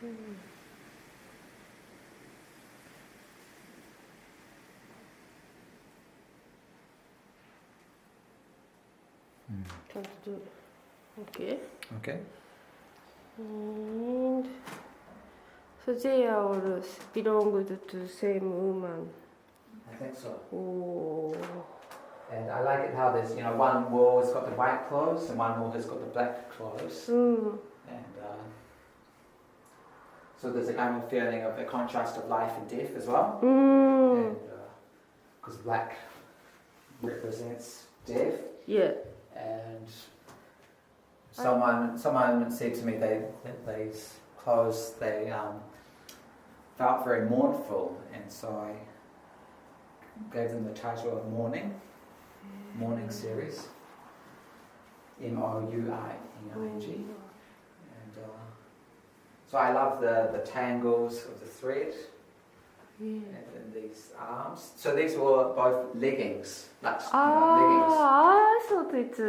Okay. Okay. And so they all belonged to same woman. I think so. Oh. And I like it how there's, one wall has got the white clothes and one wall has got the black clothes. And so there's a kind of feeling of a contrast of life and death as well. Because black represents death. Yeah. And someone said to me that these clothes, they felt very mournful, and so I gave them the title of Mourning series, Mouining. And so I love the tangles of the thread in these arms. So these were both leggings, leggings. I thought it's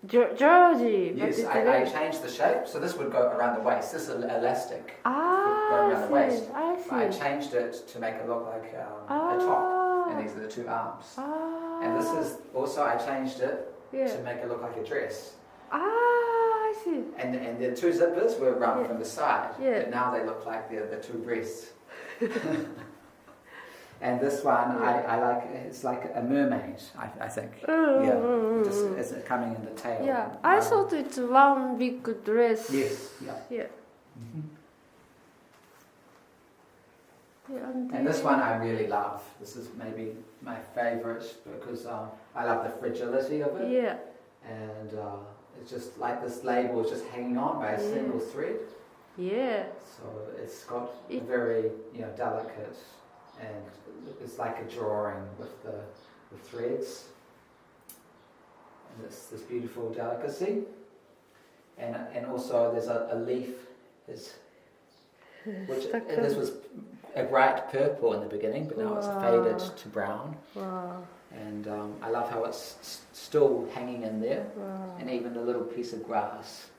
jersey. Yes, I changed the shape, so this would go around the waist. This is elastic. Would go around the waist. I see. I changed it to make it look like a top, and these are the two arms. And this is also, I changed it to make it look like a dress. I see. And the two zippers were run from the side, but now they look like they're the two breasts. And this one, I like, it's like a mermaid, I think. Just as it coming in the tail. Yeah, I thought it's one big dress. Yes, Yeah. And this one I really love. This is maybe my favourite because I love the fragility of it. Yeah. And it's just like this label is just hanging on by a single thread. Yeah. So it's got a very delicate, and it's like a drawing with the threads. And it's this beautiful delicacy. And also there's a leaf, this was a bright purple in the beginning, but now it's faded to brown. Wow. And I love how it's still hanging in there, and even a little piece of grass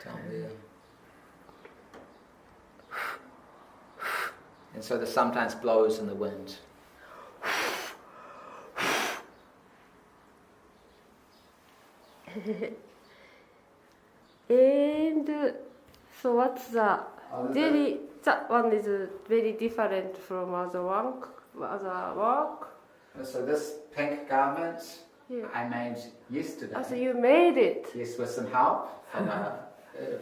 down there. And so this sometimes blows in the wind. And so what's that one is very different from other work. So this pink garment I made yesterday. So you made it? Yes, with some help from a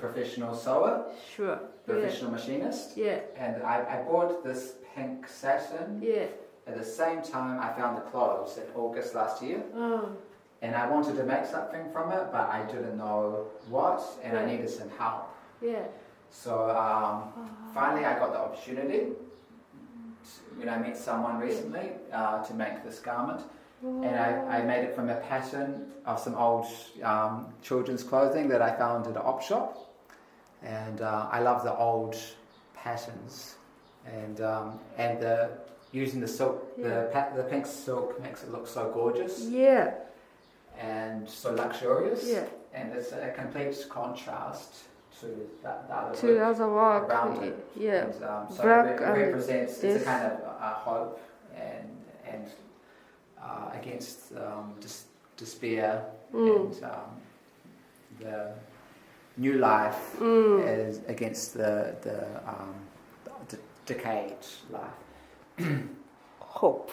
professional sewer. Sure. Professional machinist. Yeah. And I bought this pink satin. Yeah. At the same time I found the clothes in August last year. And I wanted to make something from it, but I didn't know what, and I needed some help. Yeah. So finally I got the opportunity when I met someone recently to make this garment. And I made it from a pattern of some old children's clothing that I found at an op shop. And I love the old patterns. And using the silk, the pink silk makes it look so gorgeous. Yeah. And so luxurious. Yeah. And it's a complete contrast to the other work around it. Yeah. And, so black it represents, and it's a kind of hope and against despair and the new life is against the decayed life. Hope.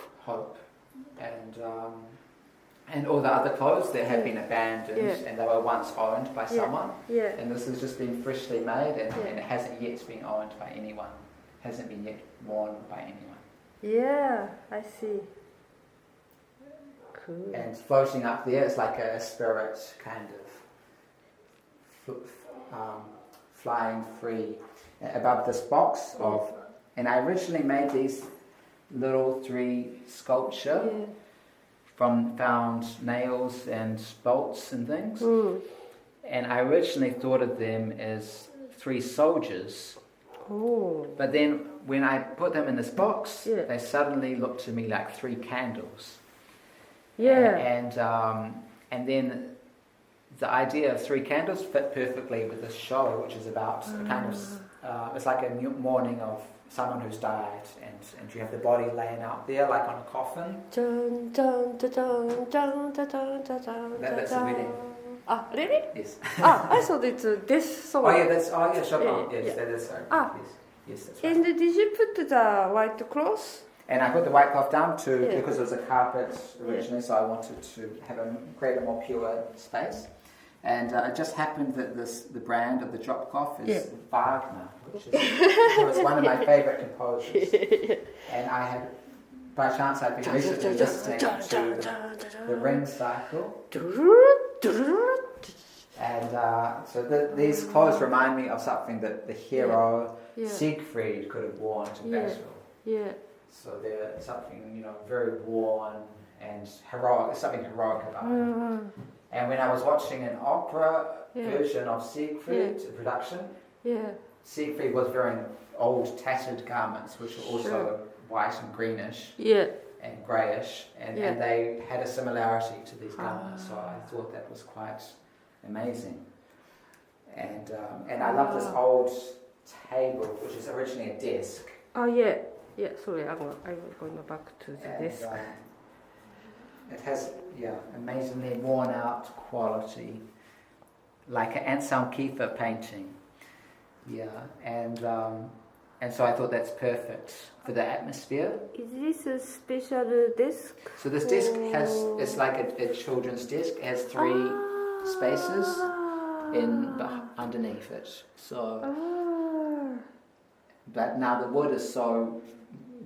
And all the other clothes that have been abandoned and they were once owned by someone. Yeah. And this has just been freshly made and it hasn't yet been owned by anyone. Hasn't been yet worn by anyone. Yeah, I see. Cool. And floating up there is like a spirit kind of flying free above this box of, and I originally made these little 3 sculpture from found nails and bolts and things. And I originally thought of them as 3 soldiers. But then when I put them in this box, they suddenly looked to me like 3 candles. And then the idea of 3 candles fit perfectly with this show, which is about a kind of, it's like a mourning of someone who's died, and you have the body laying out there like on a coffin. That's the wedding. Ah, really? Yes. I thought it's this song. Oh yeah, Chopin. Yeah, Yes, yeah. that is so. Ah. Yes, that's right. And did you put the white cloth? And I put the white cloth down Yeah. because it was a carpet originally, so I wanted to create a more pure space. And it just happened that the brand of the drop cloth is Wagner, which was one of my favourite composers. And I had, by chance, I'd been recently listening to the Ring Cycle. And so these clothes remind me of something that the hero Siegfried could have worn to battle. Yeah. So they're something, very worn and heroic. There's something heroic about them. And when I was watching an opera version of Siegfried, the production, Siegfried was wearing old tattered garments, which were also white and greenish and greyish, and they had a similarity to these garments. So I thought that was quite amazing. And I love this old table, which is originally a desk. Oh yeah. Yeah, sorry, I was going back to the desk. It has, amazingly worn out quality, like an Anselm Kiefer painting. Yeah, and so I thought that's perfect for the atmosphere. Is this a special desk? So this desk it's like a children's desk. It has 3 spaces underneath it. So, but now the wood is so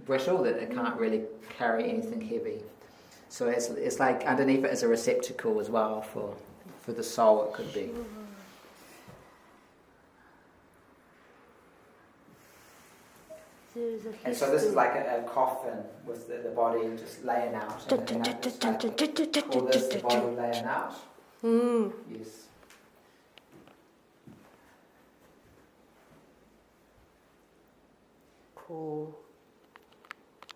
brittle that it can't really carry anything heavy. So it's like underneath it is a receptacle as well for the soul it could be. And so this is like a coffin with the body just laying out. And I just call this the body laying out. Yes. Cool.